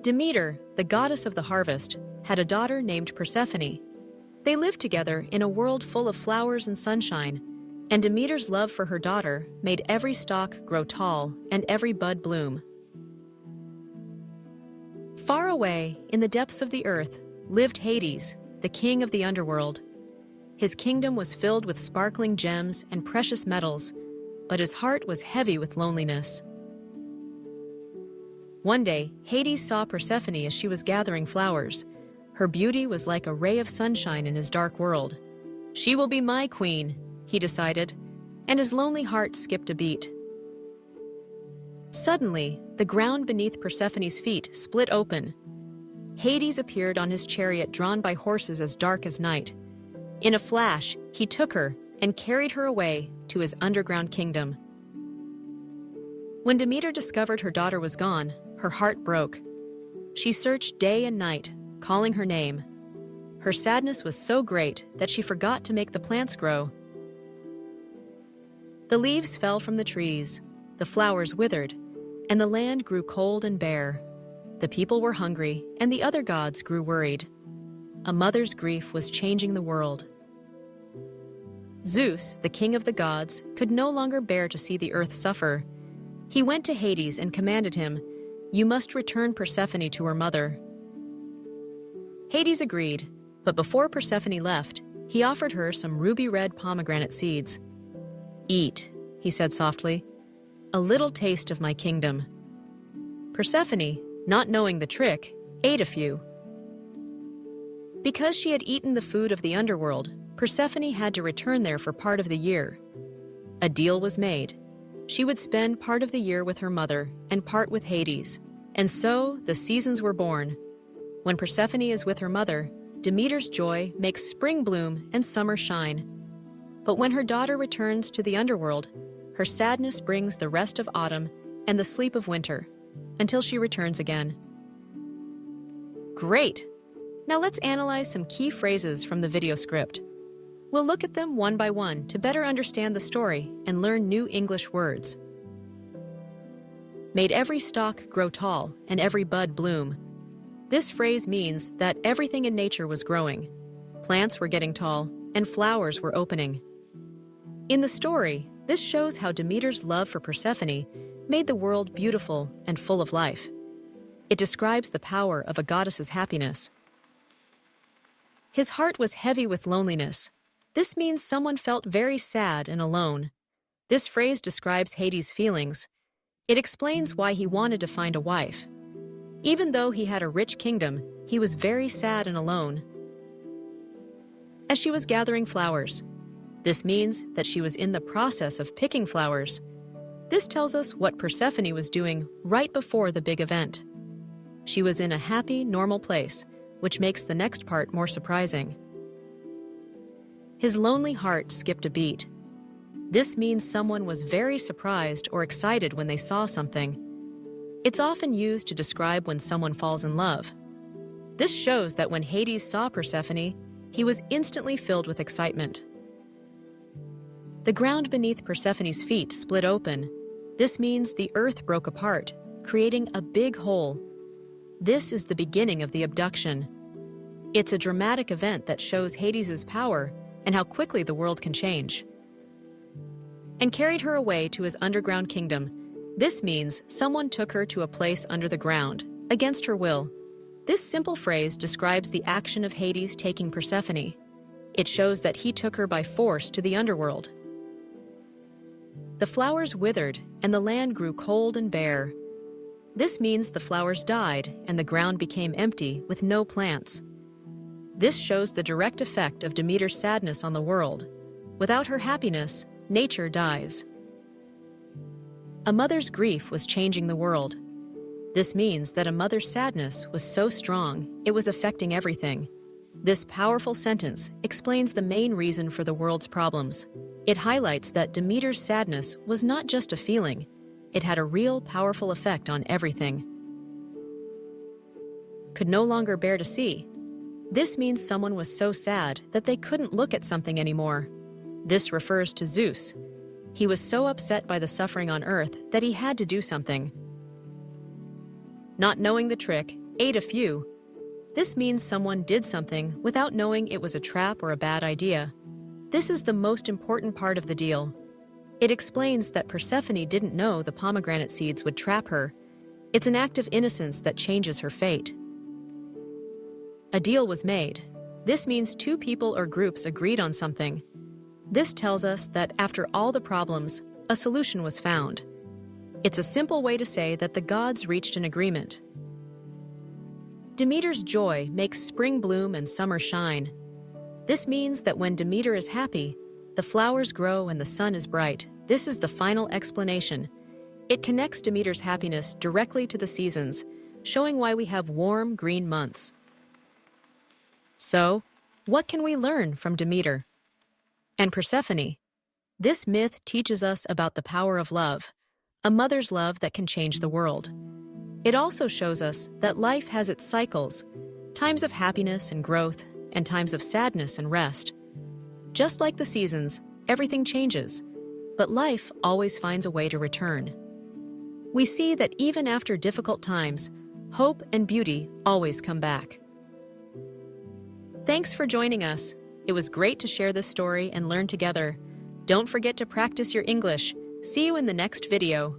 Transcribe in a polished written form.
Demeter, the goddess of the harvest, had a daughter named Persephone. They lived together in a world full of flowers and sunshine, and Demeter's love for her daughter made every stalk grow tall and every bud bloom. Far away, in the depths of the earth, lived Hades, the king of the underworld. His kingdom was filled with sparkling gems and precious metals, but his heart was heavy with loneliness. One day, Hades saw Persephone as she was gathering flowers. Her beauty was like a ray of sunshine in his dark world. "She will be my queen," he decided, and his lonely heart skipped a beat. Suddenly, the ground beneath Persephone's feet split open. Hades appeared on his chariot drawn by horses as dark as night. In a flash, he took her and carried her away to his underground kingdom. When Demeter discovered her daughter was gone, her heart broke. She searched day and night, calling her name. Her sadness was so great that she forgot to make the plants grow. The leaves fell from the trees, the flowers withered, and the land grew cold and bare. The people were hungry, and the other gods grew worried. A mother's grief was changing the world. Zeus, the king of the gods, could no longer bear to see the earth suffer. He went to Hades and commanded him, "You must return Persephone to her mother." Hades agreed, but before Persephone left, he offered her some ruby-red pomegranate seeds. "Eat," he said softly, "a little taste of my kingdom." Persephone, not knowing the trick, ate a few. Because she had eaten the food of the underworld, Persephone had to return there for part of the year. A deal was made. She would spend part of the year with her mother and part with Hades. And so the seasons were born. When Persephone is with her mother, Demeter's joy makes spring bloom and summer shine. But when her daughter returns to the underworld, her sadness brings the rest of autumn and the sleep of winter, until she returns again. Great! Now let's analyze some key phrases from the video script. We'll look at them one by one to better understand the story and learn new English words. Made every stalk grow tall and every bud bloom. This phrase means that everything in nature was growing. Plants were getting tall and flowers were opening. In the story, this shows how Demeter's love for Persephone made the world beautiful and full of life. It describes the power of a goddess's happiness. His heart was heavy with loneliness. This means someone felt very sad and alone. This phrase describes Hades' feelings. It explains why he wanted to find a wife. Even though he had a rich kingdom, he was very sad and alone. As she was gathering flowers. This means that she was in the process of picking flowers. This tells us what Persephone was doing right before the big event. She was in a happy, normal place, which makes the next part more surprising. His lonely heart skipped a beat. This means someone was very surprised or excited when they saw something. It's often used to describe when someone falls in love. This shows that when Hades saw Persephone, he was instantly filled with excitement. The ground beneath Persephone's feet split open. This means the earth broke apart, creating a big hole. This is the beginning of the abduction. It's a dramatic event that shows Hades' power and how quickly the world can change. And carried her away to his underground kingdom. This means someone took her to a place under the ground, against her will. This simple phrase describes the action of Hades taking Persephone. It shows that he took her by force to the underworld. The flowers withered, and the land grew cold and bare. This means the flowers died, and the ground became empty with no plants. This shows the direct effect of Demeter's sadness on the world. Without her happiness, nature dies. A mother's grief was changing the world. This means that a mother's sadness was so strong, it was affecting everything. This powerful sentence explains the main reason for the world's problems. It highlights that Demeter's sadness was not just a feeling, it had a real powerful effect on everything. Could no longer bear to see. This means someone was so sad that they couldn't look at something anymore. This refers to Zeus. He was so upset by the suffering on Earth that he had to do something. Not knowing the trick, ate a few. This means someone did something without knowing it was a trap or a bad idea. This is the most important part of the deal. It explains that Persephone didn't know the pomegranate seeds would trap her. It's an act of innocence that changes her fate. A deal was made. This means two people or groups agreed on something. This tells us that after all the problems, a solution was found. It's a simple way to say that the gods reached an agreement. Demeter's joy makes spring bloom and summer shine. This means that when Demeter is happy, the flowers grow and the sun is bright. This is the final explanation. It connects Demeter's happiness directly to the seasons, showing why we have warm, green months. So, what can we learn from Demeter and Persephone? This myth teaches us about the power of love, a mother's love that can change the world. It also shows us that life has its cycles, times of happiness and growth, and times of sadness and rest. Just like the seasons, everything changes, but life always finds a way to return. We see that even after difficult times, hope and beauty always come back. Thanks for joining us. It was great to share this story and learn together. Don't forget to practice your English. See you in the next video.